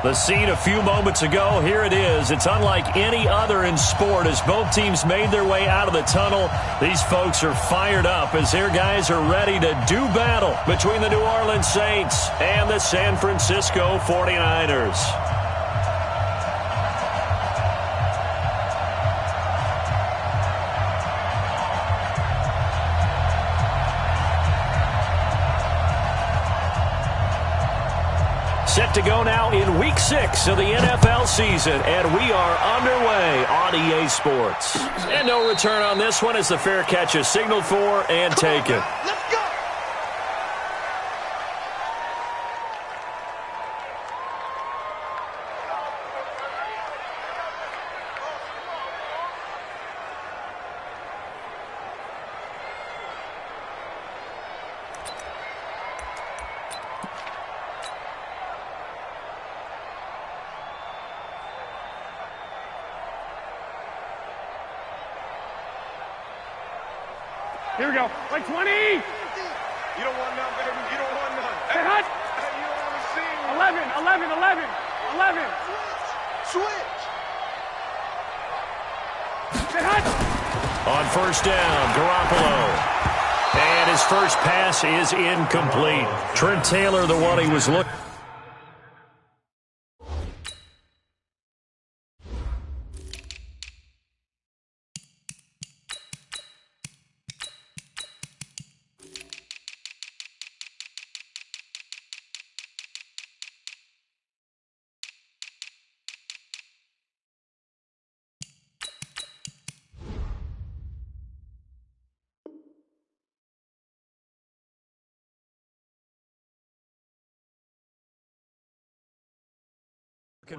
The scene a few moments ago, here it is. It's unlike any other in sport as both teams made their way out of the tunnel. These folks are fired up as their guys are ready to do battle between the New Orleans Saints and the San Francisco 49ers. Set to go now in Week 6 of the NFL season, and we are underway on EA Sports. And no return on this one as the fair catch is signaled for and taken. Let's go! Here we go. Like 20. You don't want none, baby. You don't want none. Hey, hot. Hey, you don't want to see. 11. Switch. Hey, hot. On first down, Garoppolo. And his first pass is incomplete. Trent Taylor, the one he was looking.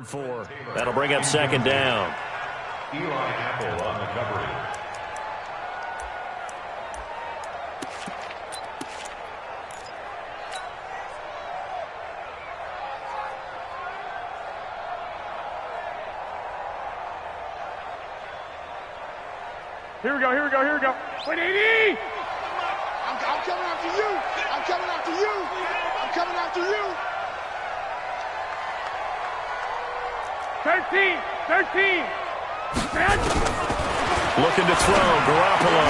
For. That'll bring up second down. Eli Apple on the coverage. Here we go. 180. I'm coming after you. 13. Looking to throw, Garoppolo.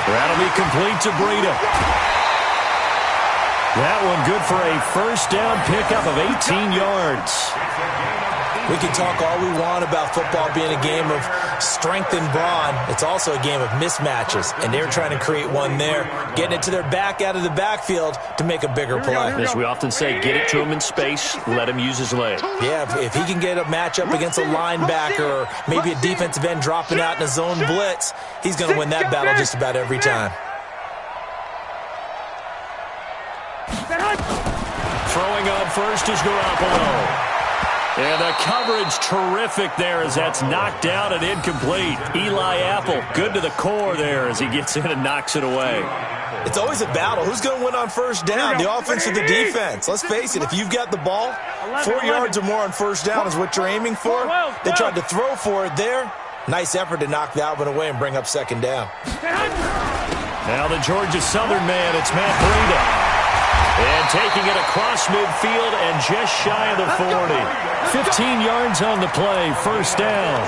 That'll be complete to Breida. That one good for a first down pickup of 18 yards. We can talk all we want about football being a game of strength and brawn. It's also a game of mismatches, and they're trying to create one there, getting it to their back out of the backfield to make a bigger play. As we often say, get it to him in space, let him use his leg. Yeah, if he can get a matchup against a linebacker or maybe a defensive end dropping out in a zone blitz, he's going to win that battle just about every time. Throwing on first is Garoppolo. And the coverage terrific there as that's knocked down and incomplete. Eli Apple, good to the core there as he gets in and knocks it away. It's always a battle. Who's going to win on first down, the offense or the defense? Let's face it, if you've got the ball, 4 yards or more on first down is what you're aiming for. They tried to throw for it there. Nice effort to knock that one away and bring up second down. Now the Georgia Southern man, it's Matt Breida. And taking it across midfield and just shy of the 40. 15 yards on the play, first down.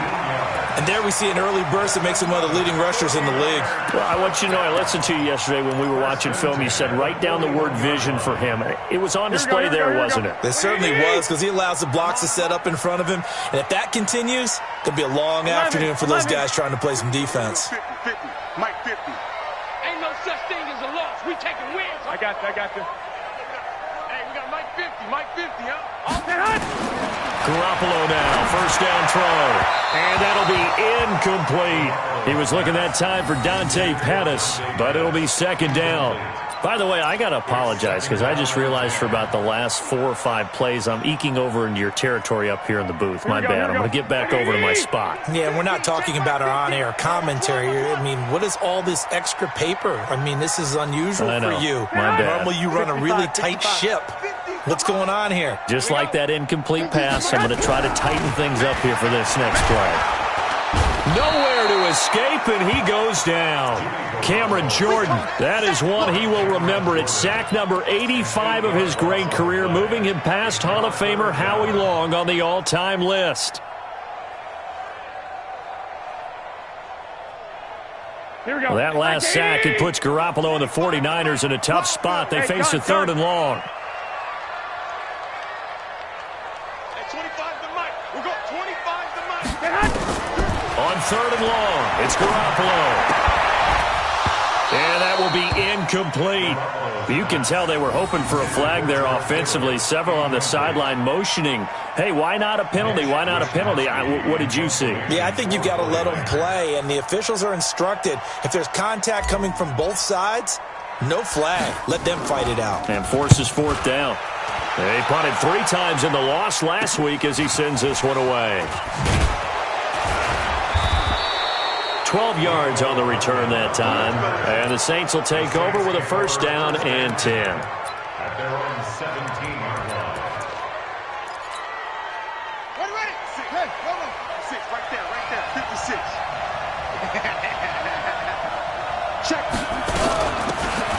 And there we see an early burst that makes him one of the leading rushers in the league. Well, I want you to know, I listened to you yesterday when we were watching film. You said write down the word vision for him. It was on display there, wasn't it? It certainly was, because he allows the blocks to set up in front of him. And if that continues, it could be a long afternoon for those guys trying to play some defense. 50, Mike 50. Ain't no such thing as a loss. We taking wins. I got you. Hey, we got Mike 50, huh? Off that hot. Garoppolo now, first down throw. And that'll be incomplete. He was looking that time for Dante Pettis, but it'll be second down. By the way, I got to apologize because I just realized for about the last 4 or 5 plays, I'm eking over into your territory up here in the booth. My bad. I'm going to get back over to my spot. Yeah, we're not talking about our on-air commentary. I mean, what is all this extra paper? I mean, this is unusual for you. My bad. Normally you run a really tight ship. What's going on here? Just like that incomplete pass, I'm going to try to tighten things up here for this next play. Nowhere to escape, and he goes down. Cameron Jordan, that is one he will remember. It's sack number 85 of his great career, moving him past Hall of Famer Howie Long on the all-time list. Well, that last sack, it puts Garoppolo and the 49ers in a tough spot. They face a 3rd and long. On 3rd and long, it's Garoppolo. And that will be incomplete. You can tell they were hoping for a flag there offensively. Several on the sideline motioning, hey, why not a penalty? Why not a penalty? What did you see? Yeah, I think you've got to let them play, and the officials are instructed. If there's contact coming from both sides, no flag. Let them fight it out. And forces 4th down. They punted 3 times in the loss last week as he sends this one away. 12 yards on the return that time. And the Saints will take over with a 1st down and 10. At their own 17-yard line. Ready? 6. Hey, hold on. 6, right there. 56. Check.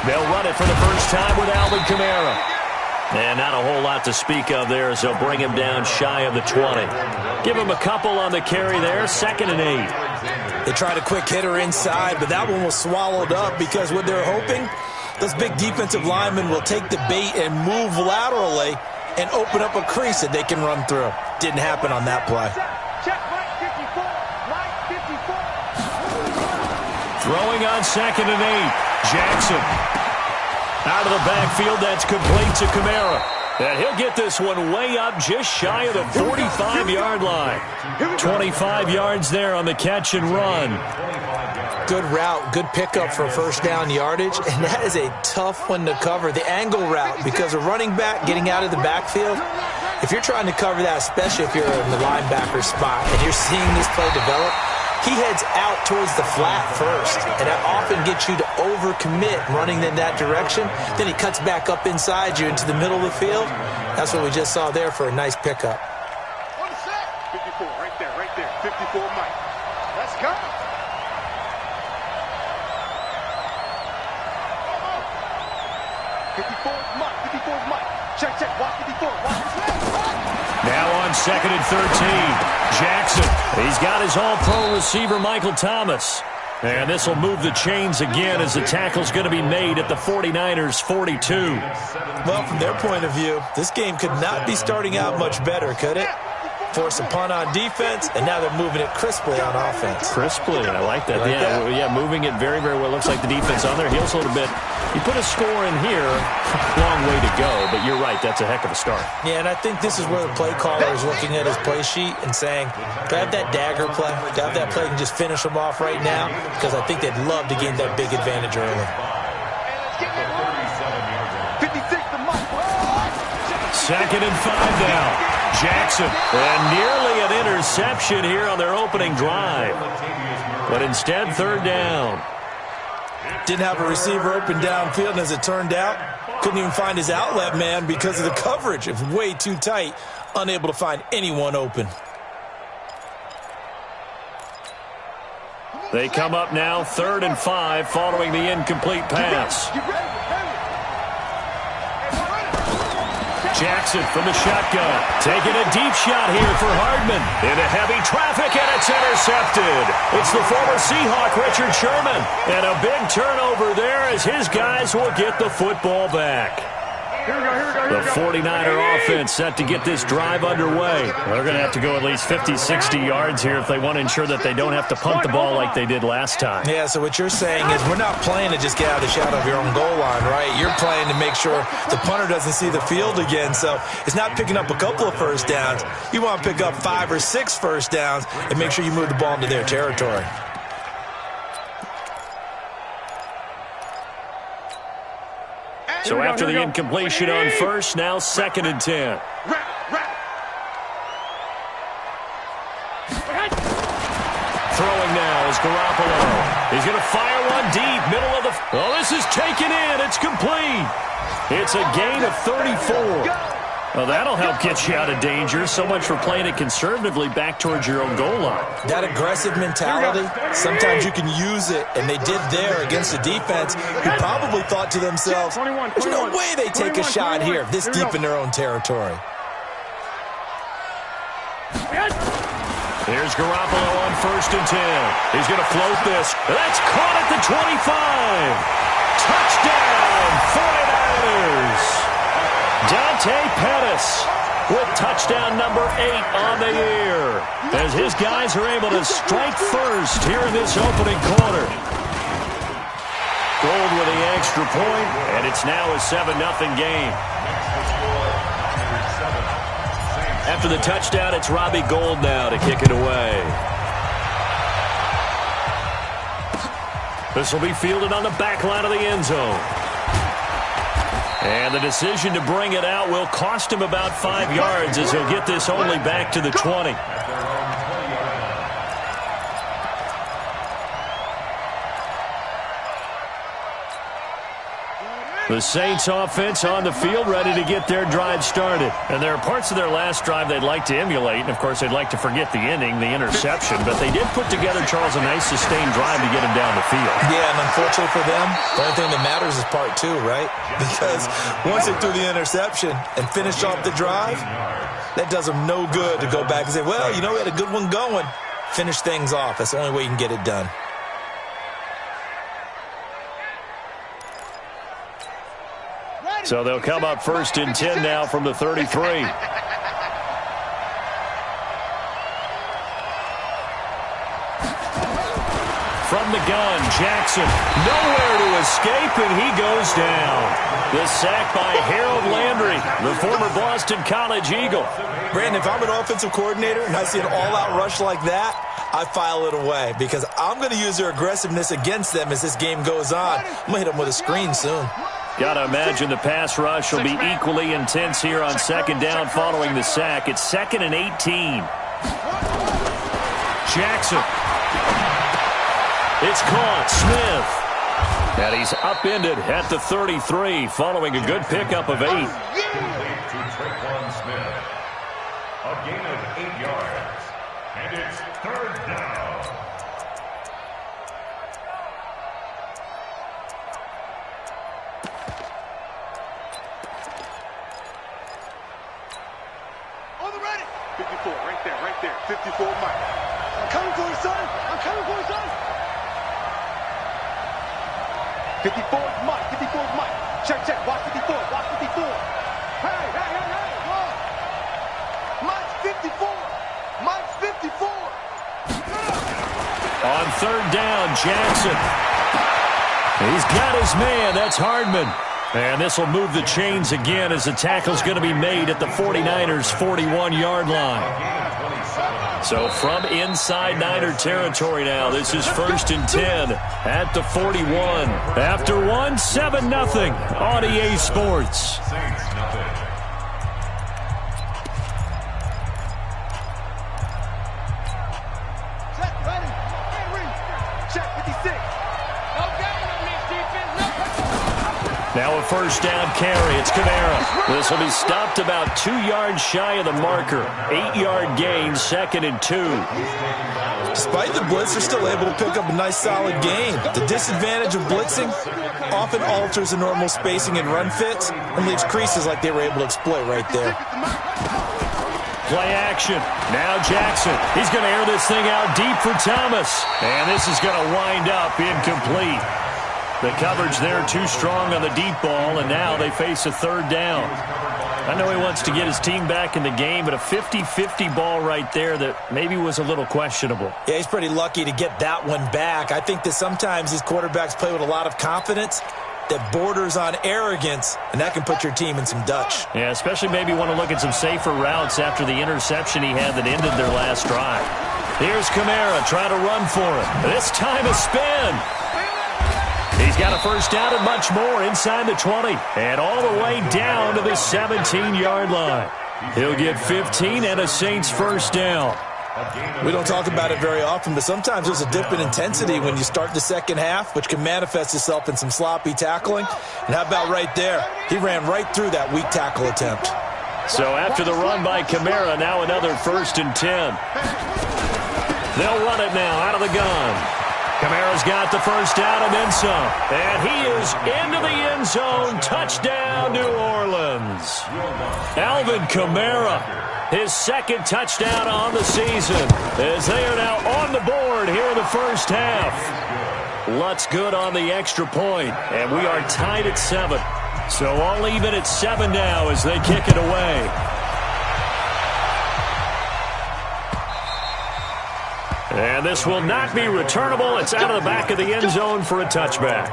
They'll run it for the first time with Alvin Kamara. And not a whole lot to speak of there as they'll bring him down shy of the 20. Give him a couple on the carry there, 2nd and 8. They tried a quick hitter inside, but that one was swallowed up because what they're hoping, those big defensive linemen will take the bait and move laterally and open up a crease that they can run through. Didn't happen on that play. Check, Mike 54. Mike 54. Throwing on 2nd and 8. Jackson. Out of the backfield, that's complete to Kamara. And he'll get this one way up just shy of the 45-yard line. 25 yards there on the catch and run. Good route, good pickup for 1st down yardage, and that is a tough one to cover. The angle route, because a running back getting out of the backfield, if you're trying to cover that, especially if you're in the linebacker spot and you're seeing this play develop, he heads out towards the flat first, and that often gets you to overcommit running in that direction. Then he cuts back up inside you into the middle of the field. That's what we just saw there for a nice pickup. 54, right there. 54, Mike. Let's go. Mike. Check. Watch 54. Now on 2nd and 13. Jackson. He's got his all-pro receiver, Michael Thomas. And this will move the chains again as the tackle's going to be made at the 49ers' 42. Well, from their point of view, this game could not be starting out much better, could it? Force a punt on defense, and now they're moving it crisply on offense. Crisply, I like that. Yeah, moving it very, very well. Looks like the defense on their heels a little bit. You put a score in here, long way to go, but you're right, that's a heck of a start. Yeah, and I think this is where the play caller is looking at his play sheet and saying, do I have that dagger play? Do I have that play and just finish them off right now? Because I think they'd love to gain that big advantage early. 2nd and 5 now. Jackson, and nearly an interception here on their opening drive. But instead, 3rd down. Didn't have a receiver open downfield, and as it turned out, couldn't even find his outlet man because of the coverage. It was way too tight, unable to find anyone open. They come up now, 3rd and 5, following the incomplete pass. Jackson from the shotgun, taking a deep shot here for Hardman. Into heavy traffic, and it's intercepted. It's the former Seahawk, Richard Sherman. And a big turnover there as his guys will get the football back. The 49er offense set to get this drive underway. They're going to have to go at least 50, 60 yards here if they want to ensure that they don't have to punt the ball like they did last time. Yeah, so what you're saying is we're not playing to just get out of the shadow of your own goal line, right? You're playing to make sure the punter doesn't see the field again. So it's not picking up a couple of 1st downs. You want to pick up 5 or 6 1st downs and make sure you move the ball into their territory. So after the incompletion on 1st, now 2nd and 10. Throwing now is Garoppolo. He's going to fire one deep, middle of the... Oh, this is taken in. It's complete. It's a gain of 34. Well, that'll help get you out of danger. So much for playing it conservatively back towards your own goal line. That aggressive mentality, sometimes you can use it, and they did there against a defense who probably thought to themselves, there's no way they take a shot here this deep in their own territory. Here's Garoppolo on 1st and 10. He's going to float this. That's caught at the 25. Touchdown, 49ers. Dante Pettis with touchdown number 8 on the year as his guys are able to strike first here in this opening quarter. Gold with the extra point, and it's now a 7-0 game. After the touchdown, it's Robbie Gould now to kick it away. This will be fielded on the back line of the end zone. And the decision to bring it out will cost him about 5 yards as he'll get this only back to the 20. The Saints offense on the field ready to get their drive started. And there are parts of their last drive they'd like to emulate. And, of course, they'd like to forget the ending, the interception. But they did put together, Charles, a nice sustained drive to get him down the field. Yeah, and unfortunately for them, the only thing that matters is part 2, right? Because once they threw the interception and finished off the drive, that does them no good to go back and say, well, you know, we had a good one going. Finish things off. That's the only way you can get it done. So they'll come up 1st and 10 now from the 33. From the gun, Jackson, nowhere to escape, and he goes down. The sack by Harold Landry, the former Boston College Eagle. Brandon, if I'm an offensive coordinator and I see an all-out rush like that, I file it away because I'm going to use their aggressiveness against them as this game goes on. I'm going to hit them with a screen soon. Got to imagine the pass rush will be equally intense here on 2nd down following the sack. It's 2nd and 18. Jackson. It's caught. Smith. And he's upended at the 33 following a good pickup of 8. To Traquan Smith. A gain of 8 yards. And it's 3rd down. Right there. 54 Mike. I'm coming for you, son. I'm coming for you, son. 54 is Mike. 54 is Mike. Check. Watch 54. Watch 54. Hey. Whoa. Mike's 54. Mike's 54. On 3rd down, Jackson. He's got his man. That's Hardman. And this will move the chains again as the tackle's going to be made at the 49ers' 41-yard line. So from inside Niner territory now, this is 1st and 10 at the 41. After 7-0 on EA Sports. Now a 1st down carry. It's Kamara. This will be stopped about 2 yards shy of the marker. 8-yard gain, 2nd and 2. Despite the blitz, they're still able to pick up a nice, solid gain. The disadvantage of blitzing often alters the normal spacing and run fits and leaves creases like they were able to exploit right there. Play action. Now Jackson. He's going to air this thing out deep for Thomas. And this is going to wind up incomplete. The coverage there too strong on the deep ball, and now they face a 3rd down. I know he wants to get his team back in the game, but a 50-50 ball right there that maybe was a little questionable. Yeah, he's pretty lucky to get that one back. I think that sometimes these quarterbacks play with a lot of confidence that borders on arrogance, and that can put your team in some Dutch. Yeah, especially maybe want to look at some safer routes after the interception he had that ended their last drive. Here's Kamara trying to run for it. This time a spin. He's got a 1st down and much more inside the 20 and all the way down to the 17-yard line. He'll get 15 and a Saints 1st down. We don't talk about it very often, but sometimes there's a dip in intensity when you start the second half, which can manifest itself in some sloppy tackling. And how about right there? He ran right through that weak tackle attempt. So after the run by Kamara, now another 1st and 10. They'll run it now out of the gun. Kamara's got the first down and then some. And he is into the end zone. Touchdown, New Orleans. Alvin Kamara, his 2nd touchdown on the season, as they are now on the board here in the first half. Lutz good on the extra point, and we are tied at 7. So all even at 7 now as they kick it away. And this will not be returnable. It's out of the back of the end zone for a touchback.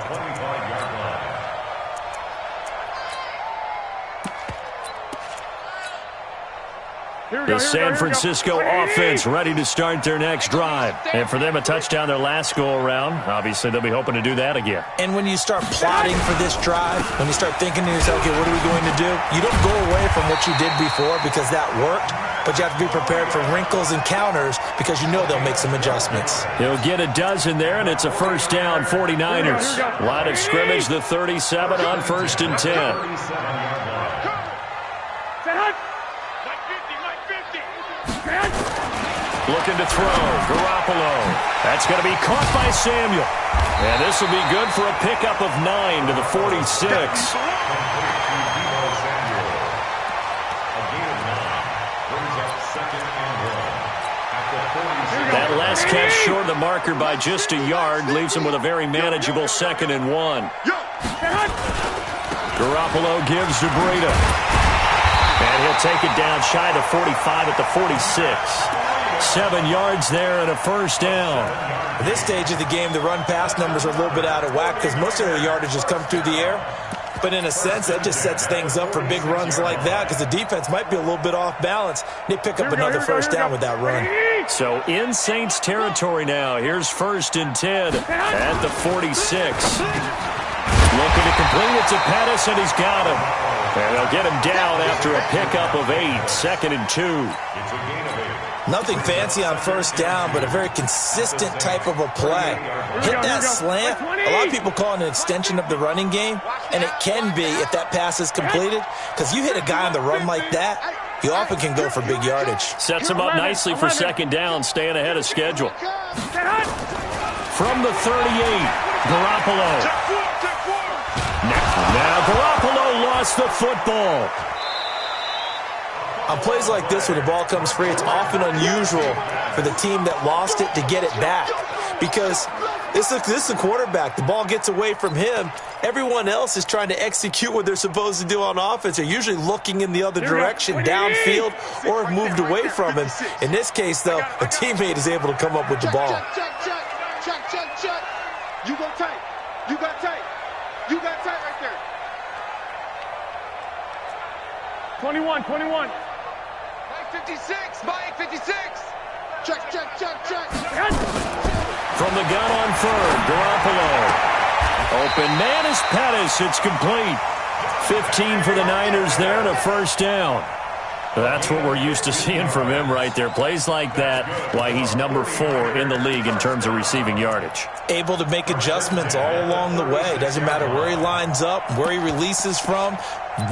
The San Francisco offense ready to start their next drive. And for them, a touchdown their last go-around. Obviously, they'll be hoping to do that again. And when you start plotting for this drive, when you start thinking to yourself, okay, what are we going to do? You don't go away from what you did before because that worked, but you have to be prepared for wrinkles and counters because you know they'll make some adjustments. He'll get a dozen there, and it's a first down 49ers. Line of scrimmage, the 37 on 1st and 10. Looking to throw. Garoppolo. That's going to be caught by Samuel. And this will be good for a pickup of 9 to the 46. That last catch short of the marker by just a yard leaves him with a very manageable 2nd and 1. Garoppolo gives to Breida. And he'll take it down shy to 45 at the 46. 7 yards there and a first down. At this stage of the game, the run-pass numbers are a little bit out of whack because most of the yardage has come through the air. But in a sense, that just sets things up for big runs like that because the defense might be a little bit off balance. They pick up another first down with that run. So in Saints territory now. Here's 1st and 10 at the 46. Looking to complete it to Pettis, and he's got him. And they'll get him down after a pickup of 8. 2nd and 2. Nothing fancy on first down, but a very consistent type of a play. Hit that slant. A lot of people call it an extension of the running game, and it can be if that pass is completed, because you hit a guy on the run like that, he often can go for big yardage. Sets him up nicely for 2nd down, staying ahead of schedule. From the 38, Garoppolo. Now Garoppolo lost the football. On plays like this, when the ball comes free, it's often unusual for the team that lost it to get it back. Because this is the quarterback. The ball gets away from him. Everyone else is trying to execute what they're supposed to do on offense. They're usually looking in the other direction, downfield, or have moved away from him. In this case, though, a teammate is able to come up with the ball. Check. You go tight. You got tight. You got tight right there. 21. 56, Mike, 56. Check. From the gun on 3rd, Garoppolo. Open man is Pettis. It's complete. 15 for the Niners there and a first down. That's what we're used to seeing from him right there. Plays like that, why he's number 4 in the league in terms of receiving yardage. Able to make adjustments all along the way. Doesn't matter where he lines up, where he releases from.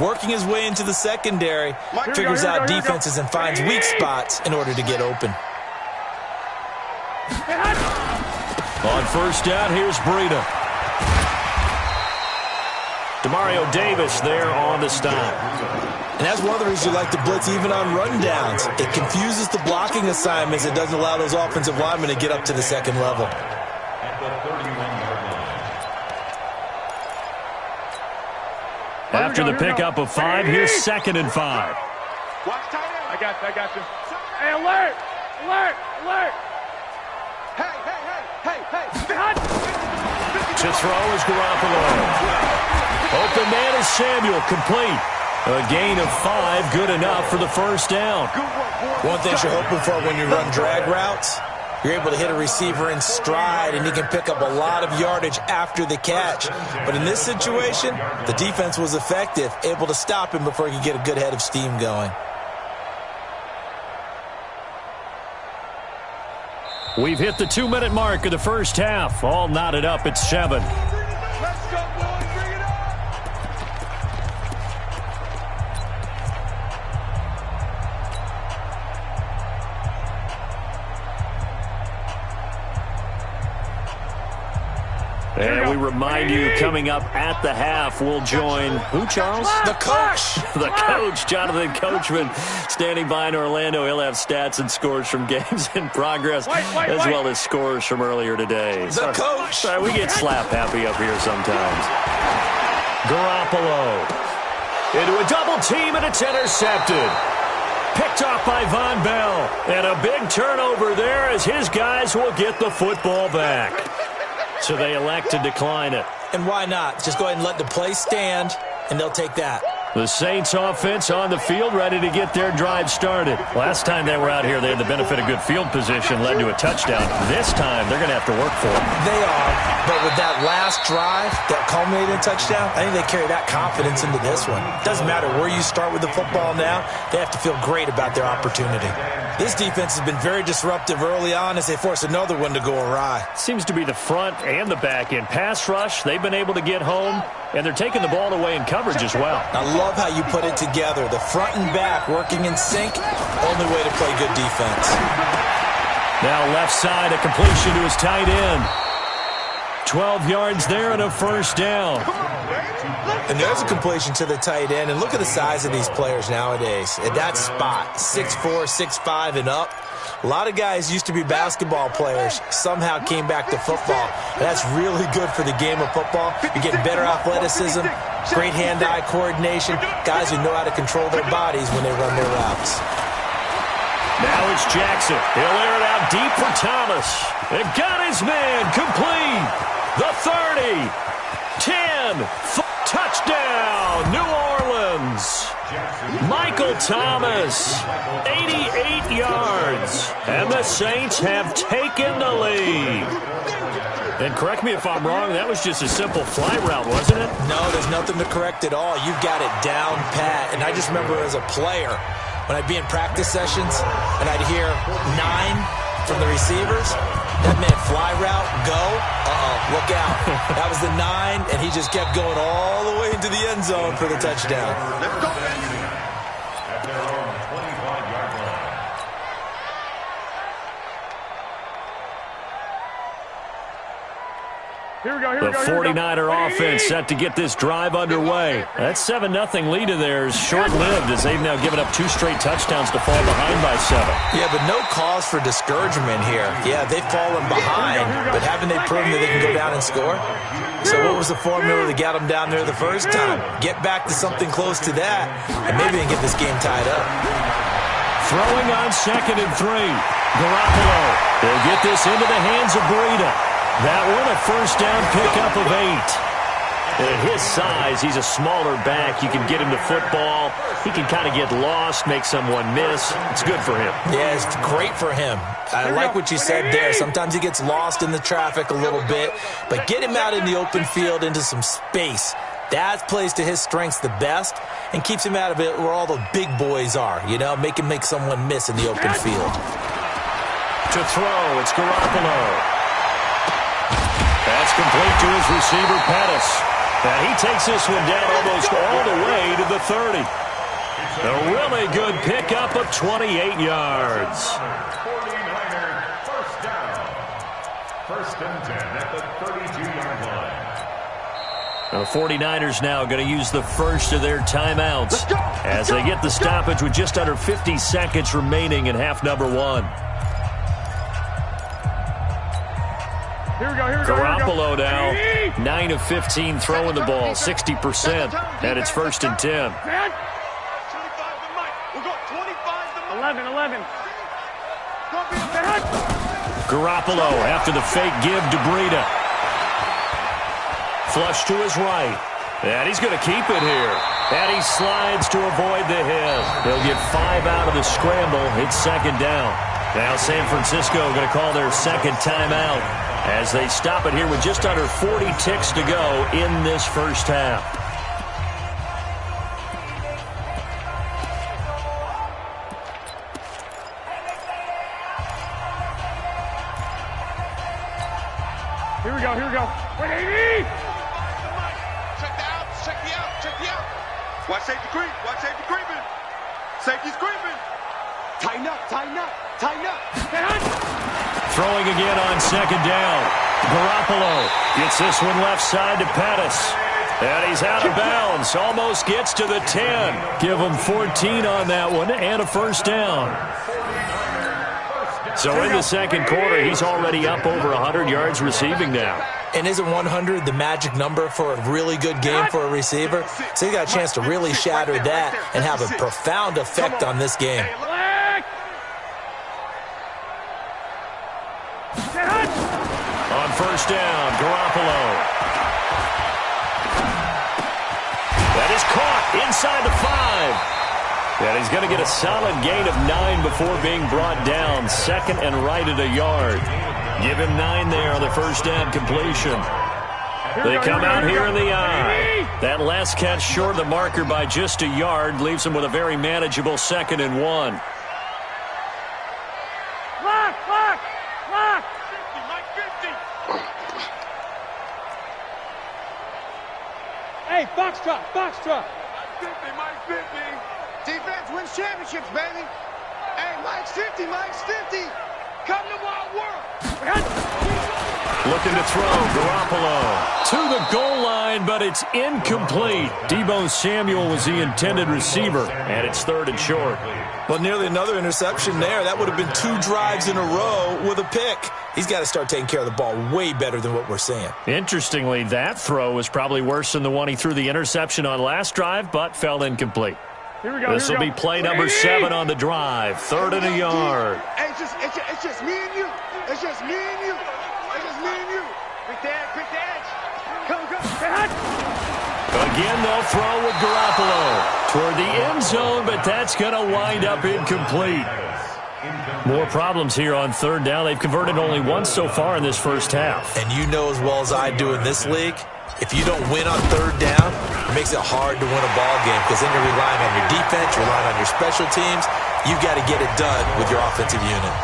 Working his way into the secondary, figures out defenses and finds weak spots in order to get open. On first down, here's Breida. Demario Davis there on the stop. And that's one of the reasons you like to blitz even on rundowns. It confuses the blocking assignments. It doesn't allow those offensive linemen to get up to the second level. After the pickup of 5, here's 2nd and 5. I got you. Hey, alert! Hey. To throw is Garoppolo. Open man is Samuel, complete. A gain of 5, good enough for the first down. One thing you're hoping for when you run drag routes, you're able to hit a receiver in stride, and he can pick up a lot of yardage after the catch. But in this situation, the defense was effective, able to stop him before he could get a good head of steam going. We've hit the 2-minute mark of the first half. All knotted up at 7. Let's go, boys. Bring it And we remind you, coming up at the half, we'll join who, Charles? The coach. The coach, Jonathan Coachman, standing by in Orlando. He'll have stats and scores from games in progress, as well as scores from earlier today. The coach. Sorry, we get slap happy up here sometimes. Garoppolo into a double team, and it's intercepted. Picked off by Von Bell. And a big turnover there as his guys will get the football back. So they elect to decline it. And why not? Just go ahead and let the play stand, and they'll take that. The Saints offense on the field, ready to get their drive started. Last time they were out here, they had the benefit of good field position, led to a touchdown. This time, they're going to have to work for it. They are, but with that last drive that culminated in a touchdown, I think they carry that confidence into this one. Doesn't matter where you start with the football now, they have to feel great about their opportunity. This defense has been very disruptive early on as they force another one to go awry. Seems to be the front and the back end. Pass rush, they've been able to get home, and they're taking the ball away in coverage as well. I love how you put it together. The front and back working in sync, only way to play good defense. Now left side, a completion to his tight end. 12 yards there and a first down. And there's a completion to the tight end. And look at the size of these players nowadays. At that spot, 6'4", 6'5", and up. A lot of guys used to be basketball players, somehow came back to football. And that's really good for the game of football. You're getting better athleticism, great hand-eye coordination, guys who know how to control their bodies when they run their routes. Now it's Jackson. He'll air it out deep for Thomas. And got his man complete. The 30, 10, touchdown, New Orleans. Michael Thomas, 88 yards. And the Saints have taken the lead. And correct me if I'm wrong, that was just a simple fly route, wasn't it? No, there's nothing to correct at all. You've got it down pat. And I just remember as a player, when I'd be in practice sessions and I'd hear 9 from the receivers, that meant fly route, go, look out. That was the 9, and he just kept going all the way into the end zone for the touchdown. Let's go, At their own 25-yard line. The 49er offense set to get this drive underway. That 7-0 lead of theirs short-lived as they've now given up 2 straight touchdowns to fall behind by 7. Yeah, but no cause for discouragement here. Yeah, they've fallen behind, but haven't they proven that they can go down and score? So what was the formula that got them down there the first time? Get back to something close to that, and maybe they can get this game tied up. Throwing on 2nd and 3. Garoppolo will get this into the hands of Breida. That one, a first down pickup of 8. And at his size, he's a smaller back. You can get him to football. He can kind of get lost, make someone miss. It's good for him. Yeah, it's great for him. I like what you said there. Sometimes he gets lost in the traffic a little bit, but get him out in the open field into some space. That plays to his strengths the best and keeps him out of it where all the big boys are, you know, make someone miss in the open field. To throw, it's Garoppolo. That's complete to his receiver, Pettis. And he takes this one down almost all the way to the 30. A really good pickup of 28 yards. 49er first down. 1st and 10 at the 32-yard line. The 49ers now going to use the first of their timeouts as they get the stoppage with just under 50 seconds remaining in half number 1. Here we go, Garoppolo now, 9 of 15 throwing the ball, 60%, and it's 1st and 10. 25 to Mike. We'll go 25 to Mike. 11. Garoppolo after the fake give to Breida. Flush to his right. And he's going to keep it here. And he slides to avoid the hit. They'll get 5 out of the scramble. It's 2nd down. Now San Francisco going to call their 2nd timeout as they stop it here with just under 40 ticks to go in this first half. Here we go. 180! Check the out. Watch safety creeping. Safety's creeping. Tighten up. Throwing again on 2nd down. Garoppolo gets this one left side to Pettis. And he's out of bounds. Almost gets to the 10. Give him 14 on that one and a first down. So in the second quarter, he's already up over 100 yards receiving now. And isn't 100 the magic number for a really good game for a receiver? So he got a chance to really shatter that and have a profound effect on this game. On first down, Garoppolo. That is caught inside the 5. And he's going to get a solid gain of 9 before being brought down. Second and right at a yard. Give him 9 there on the first down completion. They come out here in the eye. That last catch short of the marker by just a yard leaves him with a very manageable 2nd and 1. Hey, box truck, box truck. Mike's 50. Defense wins championships, baby. Hey, Mike's 50, Mike's 50. Come to Wild World. Looking to throw, Garoppolo to the goal line, but it's incomplete. Deebo Samuel was the intended receiver, and it's 3rd and short. Well, nearly another interception there. That would have been 2 drives in a row with a pick. He's got to start taking care of the ball way better than what we're seeing. Interestingly, that throw was probably worse than the one he threw the interception on last drive, but fell incomplete. Here we go. This will be play number 7 on the drive. 3rd and a yard. Hey, it's just me and you. It's just me and you. It's just me and you. Quick the edge. Come. Again, they'll throw with Garoppolo toward the end zone, but that's going to wind up incomplete. More problems here on 3rd down. They've converted only once so far in this first half. And you know as well as I do in this league, if you don't win on 3rd down, it makes it hard to win a ball game because then you're relying on your defense, you're relying on your special teams. You've got to get it done with your offensive unit.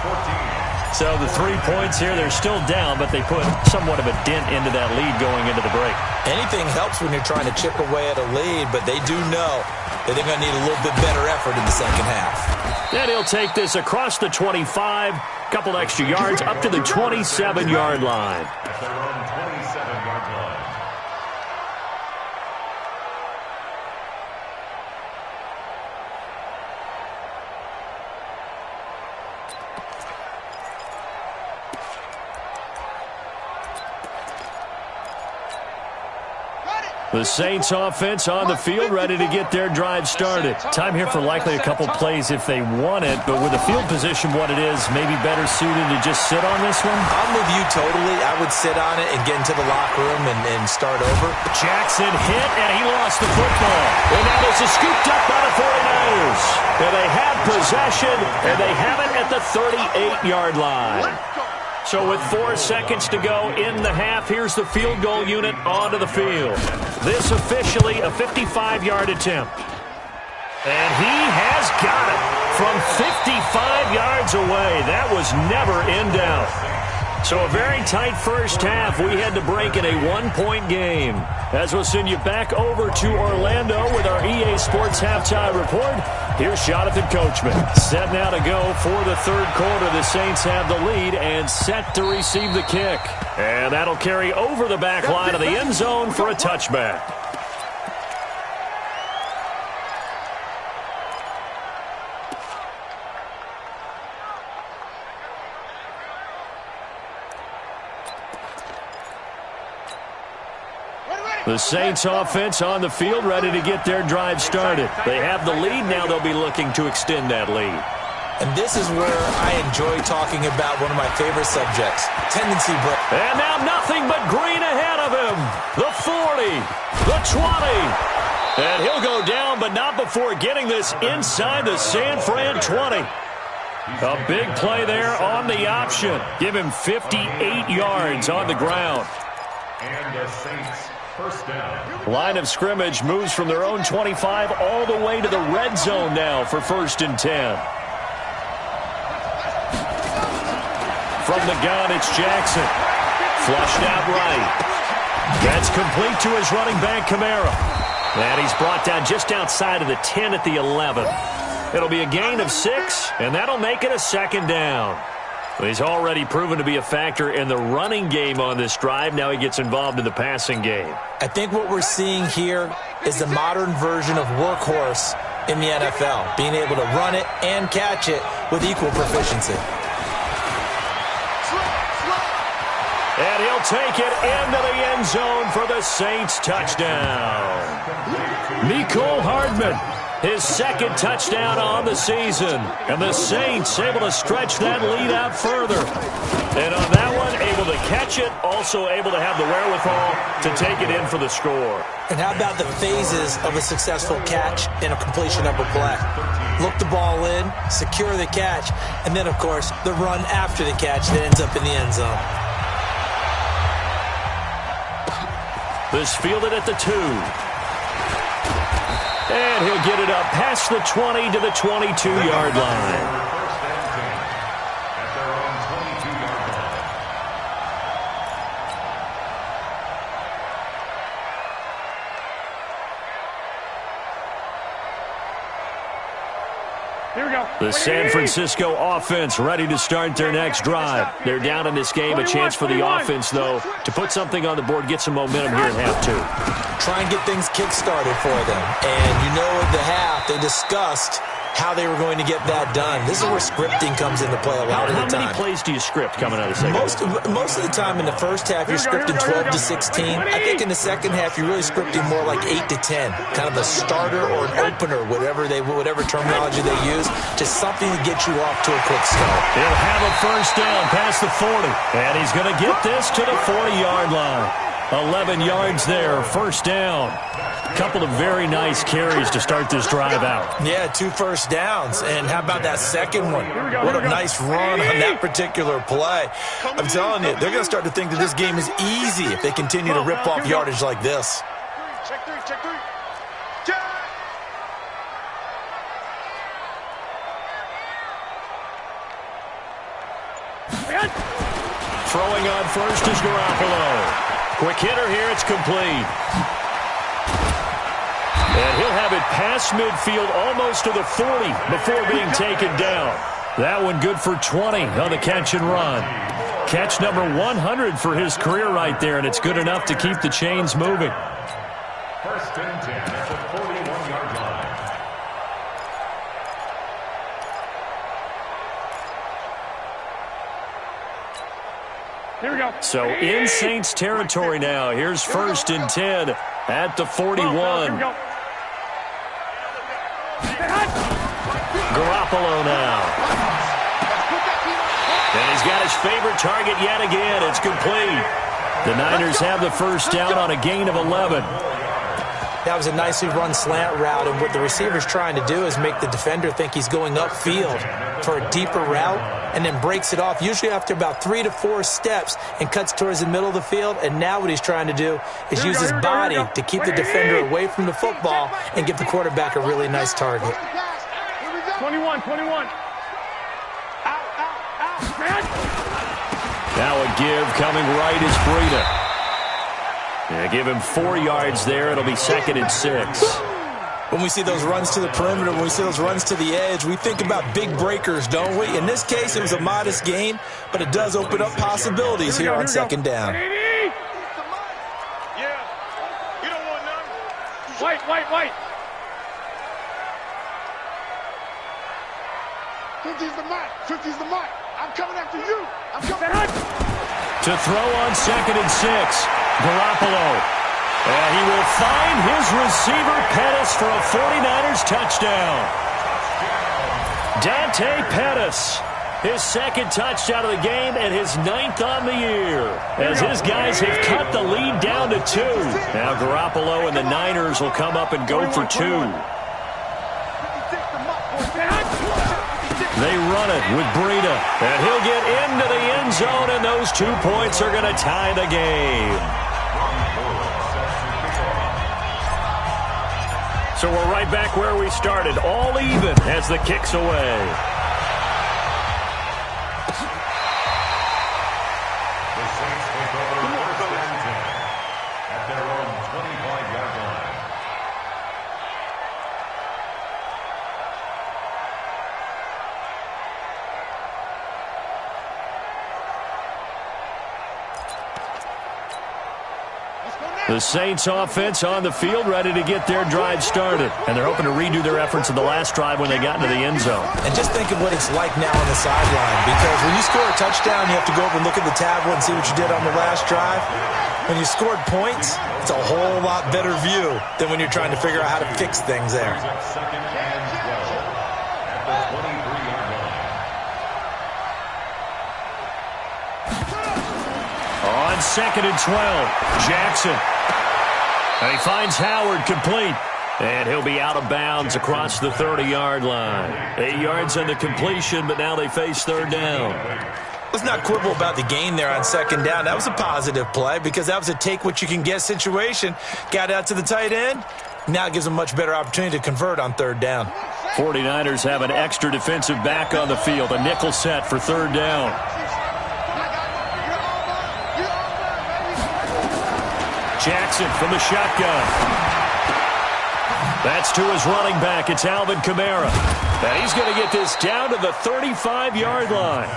So the 3 points here, they're still down, but they put somewhat of a dent into that lead going into the break. Anything helps when you're trying to chip away at a lead, but they do know that they're going to need a little bit better effort in the second half. And he'll take this across the 25, couple extra yards, up to the 27-yard line. The Saints offense on the field, ready to get their drive started. Time here for likely a couple plays if they want it, but with the field position what it is, maybe better suited to just sit on this one? I'm with you totally. I would sit on it and get into the locker room and start over. Jackson hit, and he lost the football. And that is scooped up by the 49ers. And they have possession, and they have it at the 38-yard line. So with 4 seconds to go in the half, here's the field goal unit onto the field. This officially a 55-yard attempt. And he has got it from 55 yards away. That was never in doubt. So a very tight first half. We had to break in a 1-point game. As we'll send you back over to Orlando with our EA Sports Halftime Report. Here's Jonathan Coachman. Set now to go for the 3rd quarter. The Saints have the lead and set to receive the kick. And that'll carry over the back line of the end zone for a touchback. The Saints offense on the field, ready to get their drive started. They have the lead. Now they'll be looking to extend that lead. And this is where I enjoy talking about one of my favorite subjects, tendency break. And now nothing but green ahead of him. The 40, the 20. And he'll go down, but not before getting this inside the San Fran 20. A big play there on the option. Give him 58 yards on the ground. And the Saints. First down. Line of scrimmage moves from their own 25 all the way to the red zone now for 1st and 10. From the gun, it's Jackson. Flushed out right. That's complete to his running back, Kamara. And he's brought down just outside of the 10 at the 11. It'll be a gain of 6, and that'll make it a 2nd down. Well, he's already proven to be a factor in the running game on this drive. Now he gets involved in the passing game. I think what we're seeing here is the modern version of workhorse in the NFL, being able to run it and catch it with equal proficiency. And he'll take it into the end zone for the Saints touchdown. Mecole Hardman, his second touchdown on the season. And the Saints able to stretch that lead out further. And on that one, able to catch it, also able to have the wherewithal to take it in for the score. And how about the phases of a successful catch and a completion of a play? Look the ball in, secure the catch, and then, of course, the run after the catch that ends up in the end zone. This fielded at the 2. And he'll get it up past the 20 to the 22-yard line. Here we go. The San Francisco offense ready to start their next drive. They're down in this game. A chance for the offense, though, to put something on the board, get some momentum here at half 2. Try and get things kick-started for them. And you know at the half, they discussed how they were going to get that done. This is where scripting comes into play a lot of the time. How many plays do you script coming out of the second? Most of the time in the first half, you're scripting 12 to 16. I think in the second half, you're really scripting more like 8 to 10. Kind of a starter or an opener, whatever terminology they use, just something to get you off to a quick start. He'll have a first down past the 40. And he's going to get this to the 40-yard line. 11 yards there, first down. Couple of very nice carries to start this drive out. Yeah, 2 first downs. And how about that second one? What a nice run on that particular play. I'm telling you, they're going to start to think that this game is easy if they continue to rip off yardage like this. Check three. Throwing on first is Garoppolo. Quick hitter here, it's complete. And he'll have it past midfield almost to the 40 before being taken down. That one good for 20 on the catch and run. Catch number 100 for his career right there, and it's good enough to keep the chains moving. First and 10 at the 41-yard line. Here we go. So in Saints territory now. Here's first and 10 at the 41. Here we go. Garoppolo now. And he's got his favorite target yet again. It's complete. The Niners have the first down on a gain of 11. That was a nicely run slant route, and what the receiver's trying to do is make the defender think he's going upfield for a deeper route and then breaks it off, usually after about 3 to 4 steps, and cuts towards the middle of the field. And now what he's trying to do is use his body to keep the defender away from the football and give the quarterback a really nice target. 21. Now a give coming right is Breida. Yeah, give him 4 yards there. It'll be second and 6. When we see those runs to the perimeter, when we see those runs to the edge, we think about big breakers, don't we? In this case, it was a modest gain, but it does open up possibilities here on second down. Yeah. You don't want none. White. 50's the mic. I'm coming after you. I'm coming. To throw on second and 6. Garoppolo. And he will find his receiver, Pettis, for a 49ers touchdown. Dante Pettis, his second touchdown of the game and his 9th on the year, as his guys have cut the lead down to 2. Now Garoppolo and the Niners will come up and go for 2. They run it with Breida, and he'll get into the end zone, and those 2 points are going to tie the game. So we're right back where we started, all even as the kick's away. The Saints take over first and 10 at their own 25-yard line. The Saints offense on the field, ready to get their drive started. And they're hoping to redo their efforts in the last drive when they got into the end zone. And just think of what it's like now on the sideline. Because when you score a touchdown, you have to go over and look at the tablet and see what you did on the last drive. When you scored points, it's a whole lot better view than when you're trying to figure out how to fix things there. On 2nd and 12, Jackson. And he finds Howard complete. And he'll be out of bounds across the 30-yard line. 8 yards on the completion, but now they face 3rd down. Let's not quibble about the gain there on 2nd down. That was a positive play because that was a take-what-you-can-get situation. Got out to the tight end. Now it gives them a much better opportunity to convert on 3rd down. 49ers have an extra defensive back on the field. A nickel set for 3rd down. Jackson from the shotgun. That's to his running back. It's Alvin Kamara. And he's going to get this down to the 35-yard line.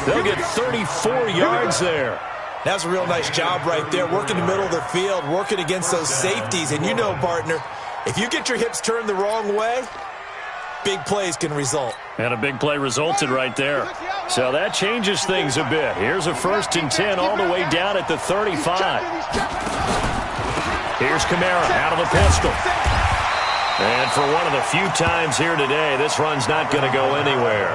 They'll get 34 yards there. That's a real nice job right there, working the middle of the field, working against those safeties. And you know, partner, if you get your hips turned the wrong way, big plays can result. And a big play resulted right there. So that changes things a bit. Here's a 1st and 10 all the way down at the 35. Here's Kamara out of the pistol. And for one of the few times here today, this run's not going to go anywhere.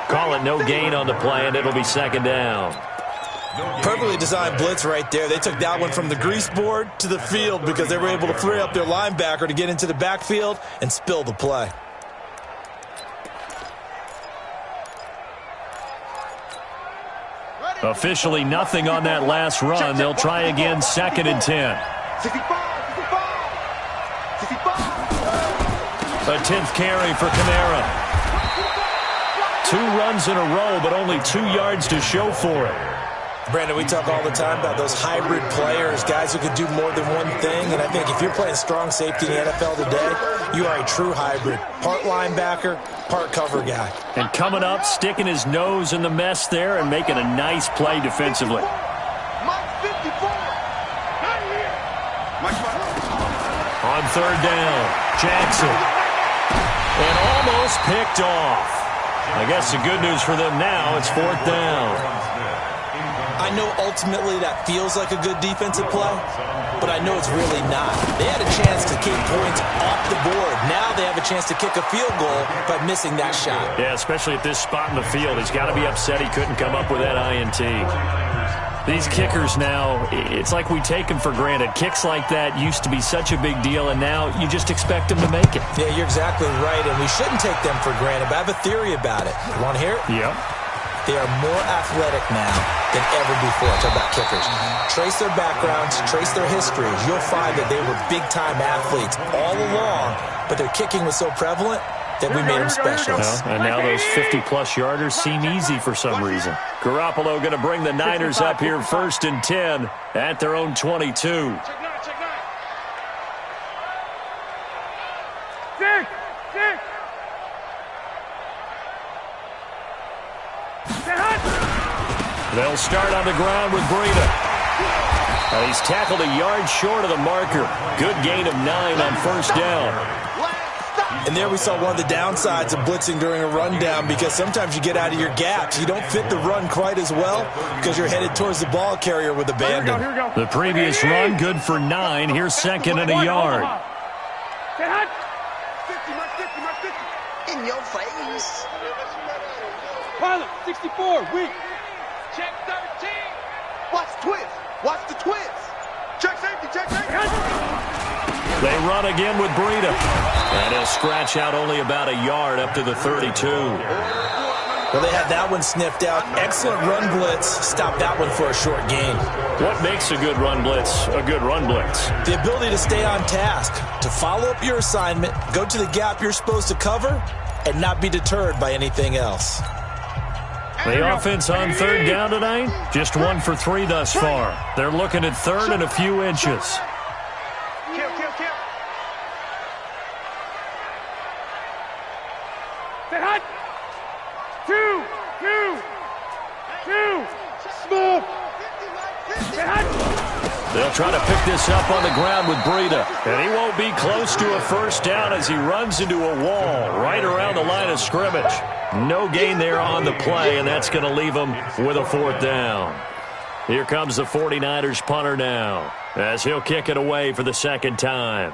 Call it no gain on the play, and it'll be 2nd down. Perfectly designed blitz right there. They took that one from the grease board to the field because they were able to free up their linebacker to get into the backfield and spill the play. Officially nothing on that last run. They'll try again 2nd and 10. A 10th carry for Kamara. 2 runs in a row, but only 2 yards to show for it. Brandon, we talk all the time about those hybrid players, guys who can do more than one thing. And I think if you're playing strong safety in the NFL today, you are a true hybrid. Part linebacker, part cover guy. And coming up, sticking his nose in the mess there and making a nice play defensively. On 3rd down, Jackson. And almost picked off. I guess the good news for them now, it's 4th down. I know ultimately that feels like a good defensive play, but I know it's really not. They had a chance to keep points off the board. Now they have a chance to kick a field goal by missing that shot. Yeah, especially at this spot in the field. He's got to be upset he couldn't come up with that INT. These kickers now, it's like we take them for granted. Kicks like that used to be such a big deal, and now you just expect them to make it. Yeah, you're exactly right, and we shouldn't take them for granted, but I have a theory about it. You want to hear it? Yep. They are more athletic now than ever before. Talk about kickers. Trace their backgrounds, trace their histories. You'll find that they were big-time athletes all along, but their kicking was so prevalent that we made them special. And now those 50-plus yarders seem easy for some reason. Garoppolo going to bring the Niners up here 1st and 10 at their own 22. They'll start on the ground with Breida. He's tackled a yard short of the marker. Good gain of 9 on 1st down. And there we saw one of the downsides of blitzing during a rundown, because sometimes you get out of your gaps. You don't fit the run quite as well because you're headed towards the ball carrier with abandon. The previous run good for 9. Here's 2nd and a yard. In your face. Pilot, 64, weak. Check 13. Watch the twist. Watch the twist. Check safety, check safety. They run again with Breida. And he'll scratch out only about a yard up to the 32. Well, they had that one sniffed out. Excellent run blitz. Stop that one for a short gain. What makes a good run blitz a good run blitz? The ability to stay on task, to follow up your assignment, go to the gap you're supposed to cover, and not be deterred by anything else. The offense on 3rd down tonight, just 1 for 3 thus far. They're looking at 3rd and a few inches. Kill. Stay hot. 2. Smooth. Stay hot. They'll trying to pick this up on the ground with Breida. And he won't be close to a first down as he runs into a wall right around the line of scrimmage. No gain there on the play, and that's going to leave him with a fourth down. Here comes the 49ers punter now as he'll kick it away for the second time.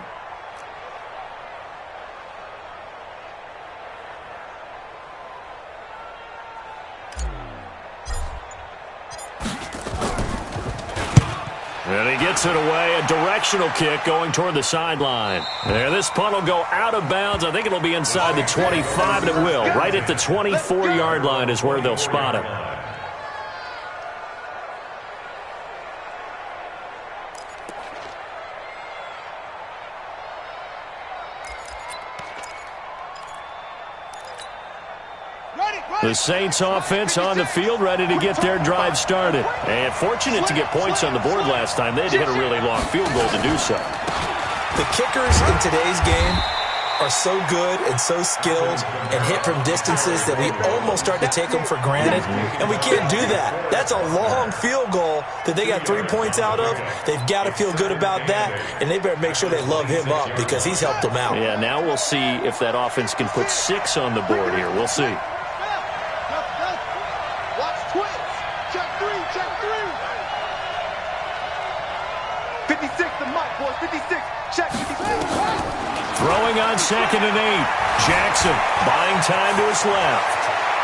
And he gets it away, a directional kick going toward the sideline. And this punt will go out of bounds. I think it'll be inside the 25, and it will. Right at the 24-yard line is where they'll spot him. The Saints offense on the field, ready to get their drive started. And fortunate to get points on the board last time. They had to hit a really long field goal to do so. The kickers in today's game are so good and so skilled and hit from distances that we almost start to take them for granted. And we can't do that. That's a long field goal that they got 3 points out of. They've got to feel good about that, and they better make sure they love him up because he's helped them out. Yeah, now we'll see if that offense can put 6 on the board here. We'll see. Throwing on 2nd and 8. Jackson buying time to his left.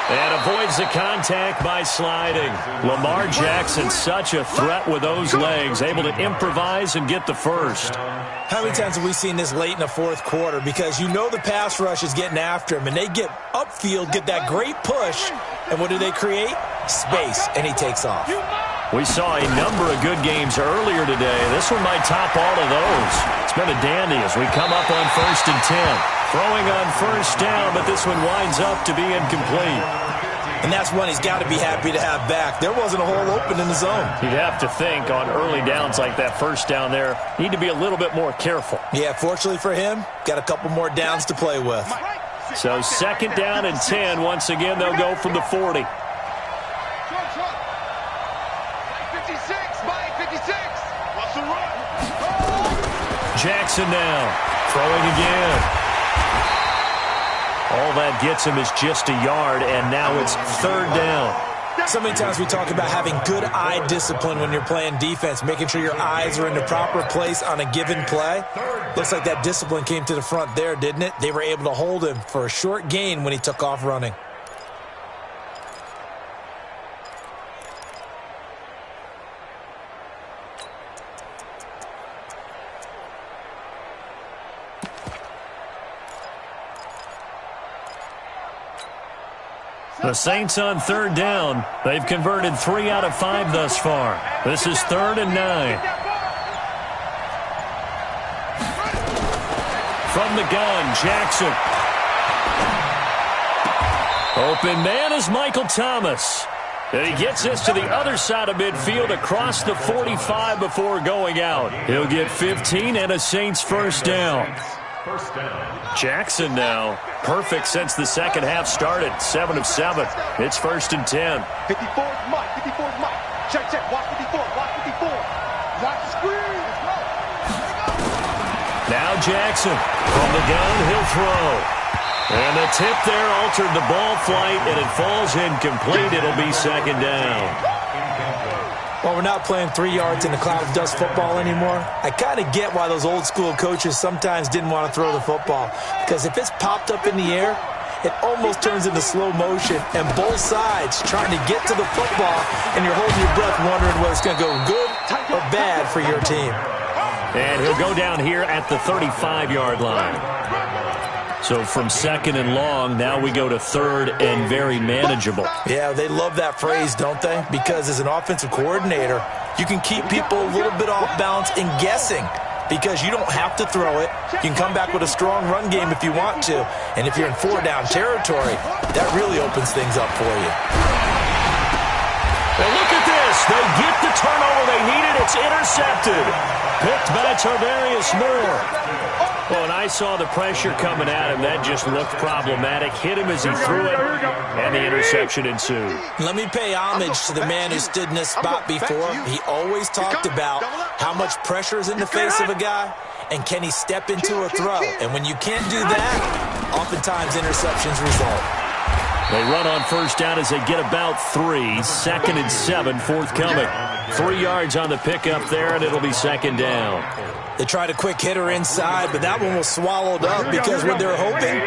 And avoids the contact by sliding. Lamar Jackson, such a threat with those legs, able to improvise and get the first. How many times have we seen this late in the fourth quarter? Because you know the pass rush is getting after him, and they get upfield, get that great push, and what do they create? Space, and he takes off. We saw a number of good games earlier today. This one might top all of those. It's been a dandy as we come up on 1st and 10. Throwing on first down, but this one winds up to be incomplete. And that's one he's got to be happy to have back. There wasn't a hole open in the zone. You'd have to think on early downs like that first down there, need to be a little bit more careful. Yeah, fortunately for him, got a couple more downs to play with. So 2nd down and 10. Once again, they'll go from the 40. Jackson now, throwing again. All that gets him is just a yard, and now it's 3rd down. So many times we talk about having good eye discipline when you're playing defense, making sure your eyes are in the proper place on a given play. Looks like that discipline came to the front there, didn't it? They were able to hold him for a short gain when he took off running. The Saints on 3rd down. They've converted 3 out of 5 thus far. This is 3rd and 9. From the gun, Jackson. Open man is Michael Thomas. And he gets this to the other side of midfield across the 45 before going out. He'll get 15 and a Saints first down. Jackson now, perfect since the second half started. 7 of 7. It's 1st and 10. 54 is Mike. 54 is Mike. Check. Watch 54. Watch 54. Watch the screen. Now Jackson from the gun. He'll throw. And the tip there altered the ball flight, and it falls incomplete. It'll be 2nd down. Well, we're not playing 3 yards in a cloud of dust football anymore. I kind of get why those old school coaches sometimes didn't want to throw the football. Because if it's popped up in the air, it almost turns into slow motion. And both sides trying to get to the football, and you're holding your breath wondering whether it's going to go good or bad for your team. And he'll go down here at the 35-yard line. So from 2nd and long, now we go to 3rd and very manageable. Yeah, they love that phrase, don't they? Because as an offensive coordinator, you can keep people a little bit off balance and guessing because you don't have to throw it. You can come back with a strong run game if you want to. And if you're in 4-down territory, that really opens things up for you. And look at this. They get the turnover they needed. It's intercepted. Picked by Tarvarius Moore. Well, when I saw the pressure coming at him, that just looked problematic. Hit him as he threw it, and the interception ensued. Let me pay homage to the man who stood in this spot before. He always talked about how much pressure is in the face of a guy, and can he step into a throw. And when you can't do that, oftentimes interceptions result. They run on first down as they get about 3. 2nd and 7 forthcoming. 3 yards on the pickup there, and it'll be 2nd down. They tried a quick hitter inside, but that one was swallowed up because what they're hoping,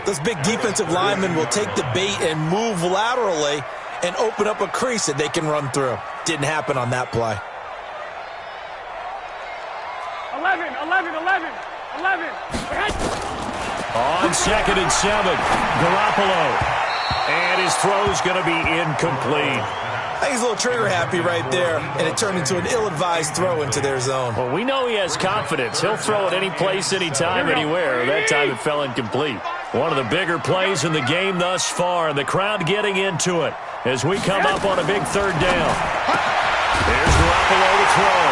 those big defensive linemen will take the bait and move laterally and open up a crease that they can run through. Didn't happen on that play. 11. On 2nd and 7, Garoppolo. And his throw's going to be incomplete. I think he's a little trigger happy right there, and it turned into an ill-advised throw into their zone. Well, we know he has confidence. He'll throw it any place, anytime, anywhere. That time it fell incomplete. One of the bigger plays in the game thus far, and the crowd getting into it as we come up on a big 3rd down. There's Garoppolo to throw.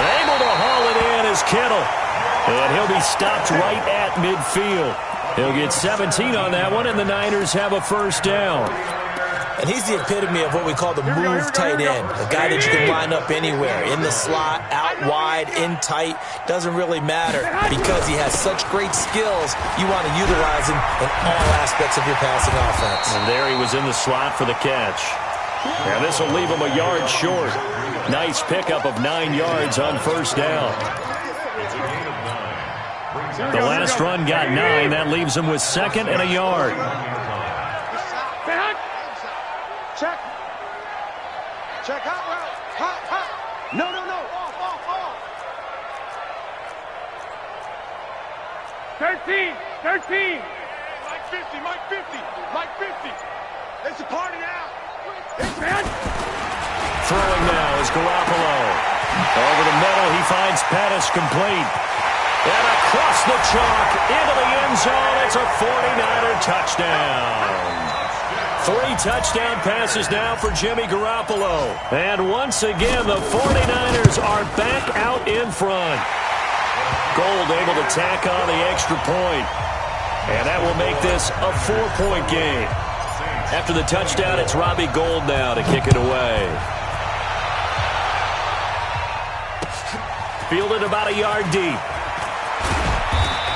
And able to haul it in is Kittle. And he'll be stopped right at midfield. He'll get 17 on that one, and the Niners have a 1st down. And he's the epitome of what we call the move tight end, a guy that you can line up anywhere, in the slot, out wide, in tight, doesn't really matter because he has such great skills. You want to utilize him in all aspects of your passing offense. And there he was in the slot for the catch. And this will leave him a yard short. Nice pickup of 9 yards on 1st down. The last run got 9. That leaves him with 2nd and a yard. Check. Check out route. Hot. No. Off. 13. Mike 50. It's a party now. Throwing now is Garoppolo. Over the middle, he finds Pettis complete. And across the chalk into the end zone. It's a 49er touchdown. 3 touchdown passes now for Jimmy Garoppolo. And once again, the 49ers are back out in front. Gold able to tack on the extra point. And that will make this a 4-point game. After the touchdown, it's Robbie Gould now to kick it away. Fielded about a yard deep.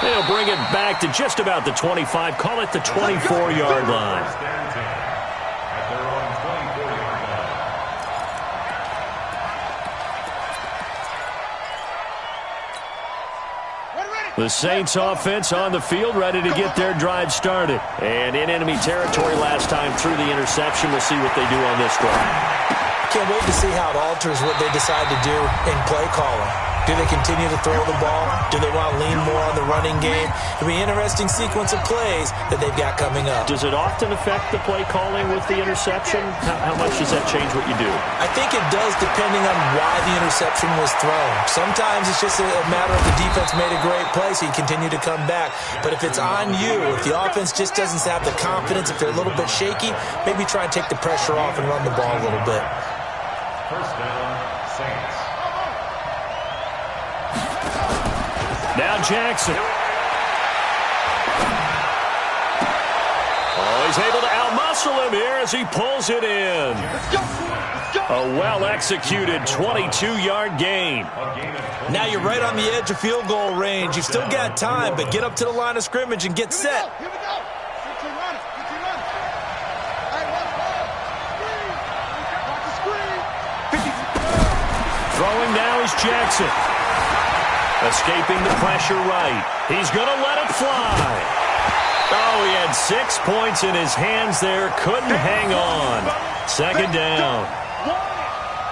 They'll bring it back to just about the 25. Call it the 24-yard line. The Saints offense on the field, ready to get their drive started. And in enemy territory last time through the interception. We'll see what they do on this drive. Can't wait to see how it alters what they decide to do in play calling. Do they continue to throw the ball? Do they want to lean more on the running game? It'll be an interesting sequence of plays that they've got coming up. Does it often affect the play calling with the interception? How much does that change what you do? I think it does depending on why the interception was thrown. Sometimes it's just a matter of the defense made a great play, so you continue to come back. But if it's on you, if the offense just doesn't have the confidence, if they're a little bit shaky, maybe try and take the pressure off and run the ball a little bit. 1st down, Saints. Now Jackson. Oh, he's able to outmuscle him here as he pulls it in. A well-executed 22-yard gain. Now you're right on the edge of field goal range. You've still got time, but get up to the line of scrimmage and get set. Here we go. Throwing now is Jackson. Escaping the pressure right. He's going to let it fly. Oh, he had 6 points in his hands there. Couldn't hang on. 2nd down.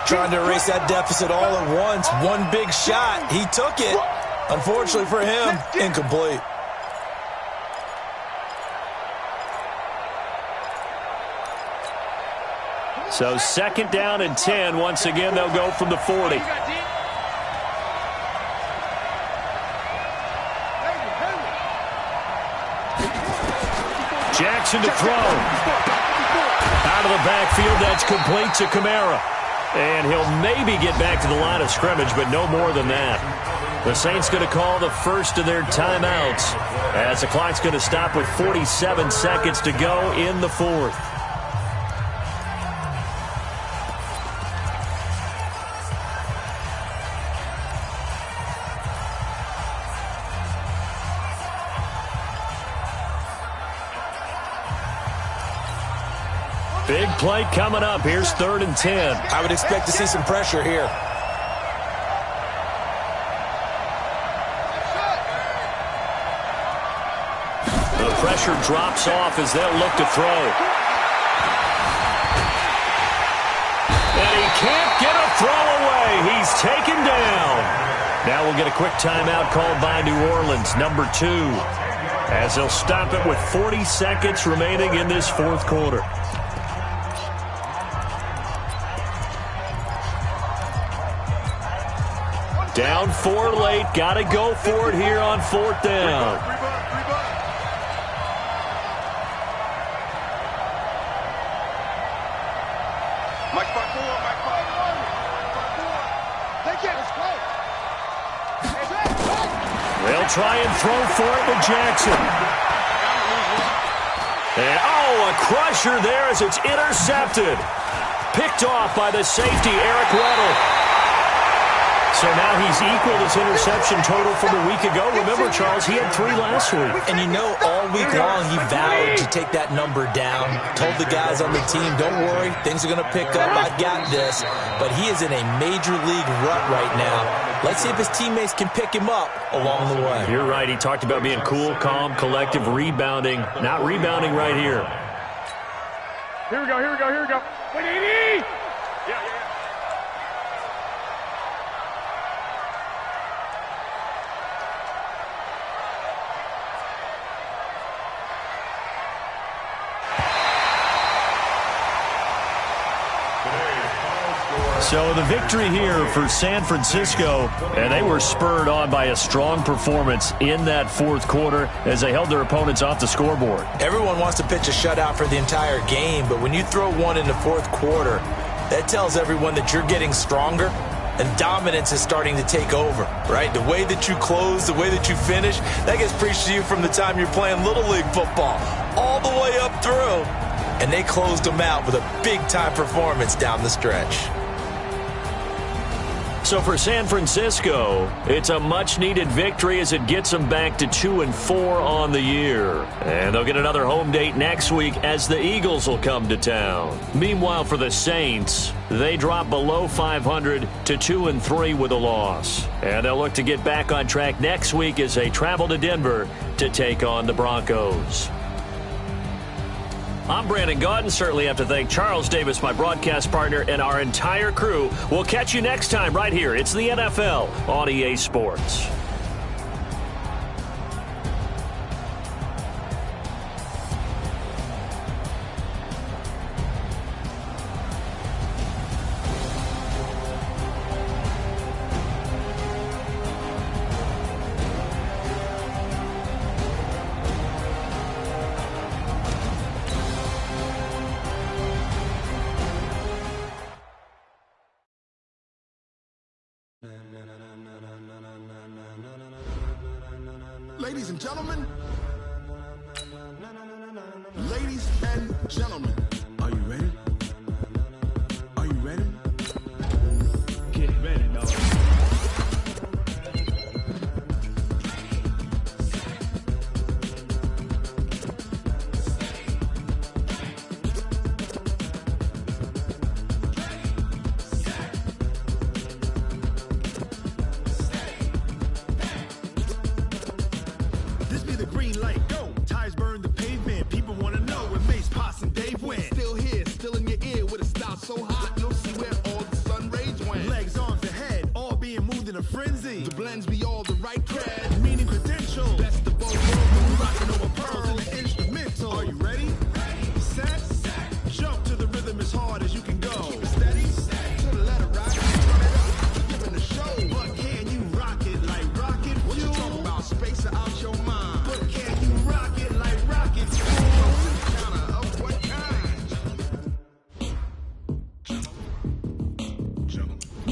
Trying to erase that deficit all at once. One big shot. He took it. Unfortunately for him, incomplete. So 2nd down and 10. Once again, they'll go from the 40. Jackson to throw. Out of the backfield, that's complete to Kamara. And he'll maybe get back to the line of scrimmage, but no more than that. The Saints going to call the first of their timeouts as the clock's going to stop with 47 seconds to go in the fourth. Big play coming up. Here's 3rd and 10. I would expect to see some pressure here. The pressure drops off as they'll look to throw. And he can't get a throw away. He's taken down. Now we'll get a quick timeout called by New Orleans, number 2, as they'll stop it with 40 seconds remaining in this fourth quarter. Down 4 late. Got to go for it here on 4th down. Mike 5-4, Mike 5-4. Take it. Let's go. They'll try and throw for it with Jackson. And, a crusher there as it's intercepted. Picked off by the safety, Eric Weddle. So now he's equaled his interception total from a week ago. Remember, Charles, he had 3 last week. And you know, all week long he vowed to take that number down. Told the guys on the team, don't worry, things are going to pick up. I got this. But he is in a major league rut right now. Let's see if his teammates can pick him up along the way. You're right. He talked about being cool, calm, collective, rebounding. Not rebounding right here. Here we go, here we go, here we go. Wait, yeah. So the victory here for San Francisco, and they were spurred on by a strong performance in that fourth quarter as they held their opponents off the scoreboard. Everyone wants to pitch a shutout for the entire game, but when you throw one in the fourth quarter, that tells everyone that you're getting stronger and dominance is starting to take over, right? The way that you close, the way that you finish, that gets preached to you from the time you're playing Little League football all the way up through. And they closed them out with a big-time performance down the stretch. So for San Francisco, it's a much-needed victory as it gets them back to 2-4 on the year. And they'll get another home date next week as the Eagles will come to town. Meanwhile, for the Saints, they drop below 500 to 2-3 with a loss. And they'll look to get back on track next week as they travel to Denver to take on the Broncos. I'm Brandon Gaudin. Certainly have to thank Charles Davis, my broadcast partner, and our entire crew. We'll catch you next time right here. It's the NFL on EA Sports. Ladies and gentlemen, are you ready? Are you ready? Get ready, dog. This be the green light, go. Tires burn the pavement. People want to know when Mace, Poss, and Dave win.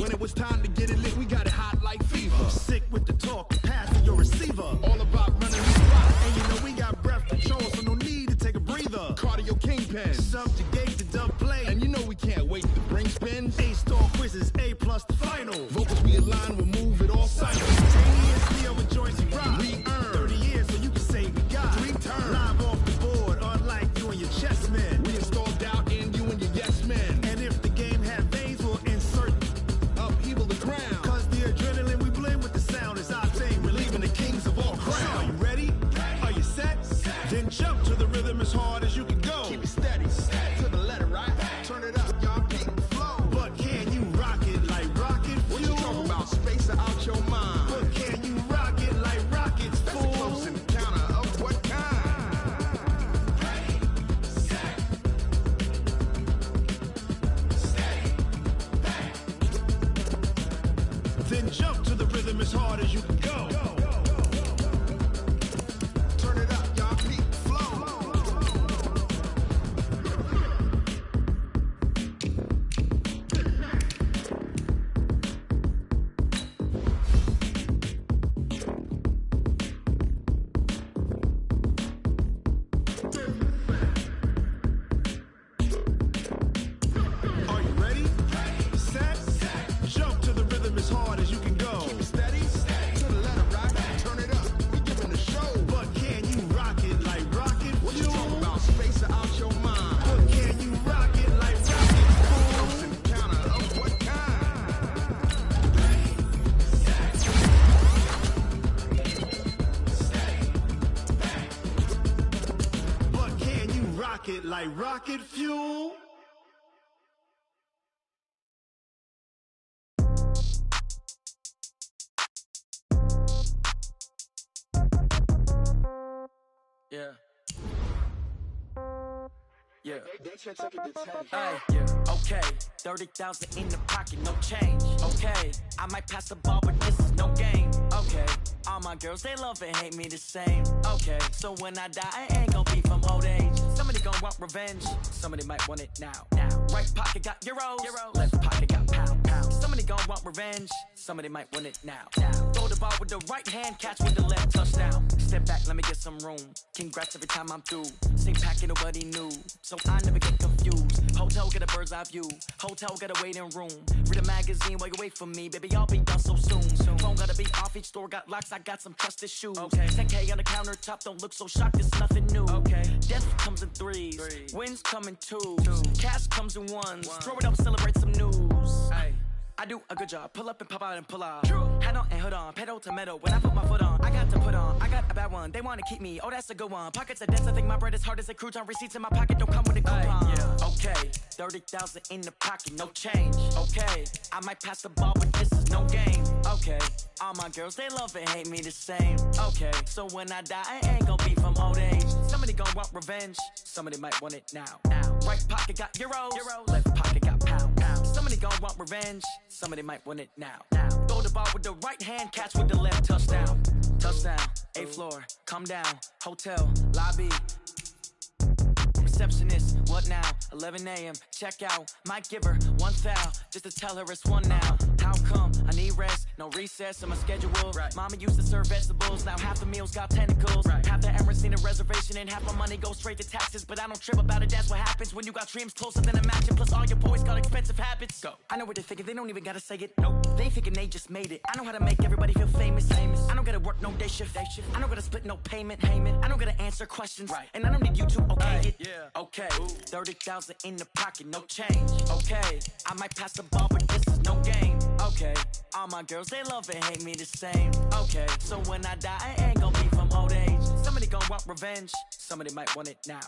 When it was time to get it lit, we got it hot like fever. Sick with the talk, pass to your receiver. All about running this rock. And you know we got breath control, so no need to take a breather. Cardio kingpin, subjugate the dub play. And you know we can't wait to bring spins. A-star quizzes, A+ the final. Vocals we align, we'll move it all simultaneously over joints and rock. We earn 30 years, so you can say we got 3 turns. Live off the board, unlike you and your chess men. We install doubt in you and your yes men. And if the game had veins, we'll insert upheaval the ground. Cause the adrenaline we blend with the sound is our thing. Relieving the kings of all crowns. So are you ready? Are you set? Then jump to the rhythm as hard as you can go. Keep it steady, to the letter, right? Turn it up, y'all keep the flow. But can you rock it like rocket fuel? What you talking about? Space out your mind. But can you rock it like rockets, fool? That's a close encounter of what kind? Ready, set, steady, back. Then jump to the rhythm as hard as you can go. Turn it up, y'all keep the flow. Are you ready? Set, jump to the rhythm as hard as you can go. Keep it steady, to the letter, right? Turn it up, we giving the show. But can you rock it like rocket fuel? What you talking about? Space out your mind. But can you rock it like rockets, fool? Close encounter of what kind? But can you rock it like rocket fuel? Yeah. Yeah. Hey, yeah. Okay. 30,000 in the pocket, no change. Okay. I might pass the ball, but this is no game. Okay. All my girls, they love and hate me the same. Okay. So when I die, I ain't gonna be from old age. Somebody gonna want revenge. Somebody might want it now. Right pocket got euros. Left pocket got pound. Somebody gonna want revenge. Somebody might want it now. Throw the ball with the right hand, catch with the left, touchdown. Step back, let me get some room. Congrats every time I'm through. Same packet, nobody knew. So I never get confused. Hotel get a bird's eye view. Hotel get a waiting room. Read a magazine while you wait for me. Baby, I'll be done so soon. Phone gotta be off, each store got locks. I got some trusted shoes. Okay. 10K on the countertop, don't look so shocked, it's nothing new. Okay. Death comes in threes. Wins come in twos. Cash comes in ones. Throw it up, celebrate some news. Hey. I do a good job, pull up and pop out and pull off. Hat on and hood on, pedal to metal. When I put my foot on, I got to put on. I got a bad one, they wanna keep me. Oh, that's a good one. Pockets are dense, I think my bread is hard as a crouton. Receipts in my pocket don't come with a coupon. Yeah. Okay, 30,000 in the pocket, no change. Okay, I might pass the ball, but this is no game. Okay, all my girls, they love and hate me the same. Okay, so when I die, I ain't gonna be from old age. Somebody gonna want revenge, somebody might want it now. Right pocket got euros. Left pocket got pound. Somebody gonna want revenge, somebody might want it now. Throw the ball with the right hand, catch with the left, touchdown. Touchdown, 8th floor, come down, hotel, lobby. Receptionist, what now? 11 a.m., check out. Might give her one foul, just to tell her it's one now. How come? I need rest, no recess in my schedule. Right. Mama used to serve vegetables, now half the meals got tentacles. Right. Half the Emirates need a reservation and half my money goes straight to taxes. But I don't trip about it, that's what happens when you got dreams closer than a match. And plus all your boys got expensive habits. Go. I know what they're thinking, they don't even gotta say it. Nope. They ain't thinking they just made it. I know how to make everybody feel famous. I don't gotta work no day shift. I don't gotta split no payment. I don't gotta answer questions. Right. And I don't need you to okay it. Yeah. Okay, 30,000 in the pocket, no change. Okay, I might pass the ball, but this is no game. Okay, all my girls, they love and hate me the same. Okay, so when I die, I ain't gonna be from old age. Somebody gonna want revenge, somebody might want it now.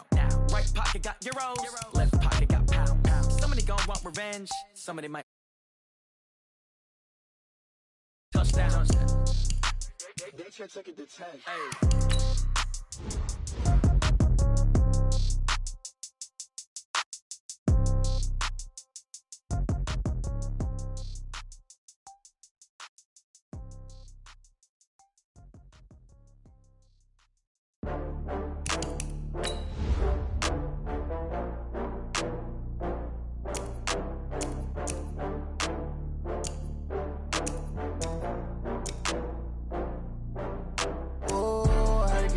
Right pocket got euros. Left pocket got pound. Somebody gonna want revenge, somebody might. Touchdown. They took it to 10. Hey.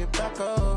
get back up.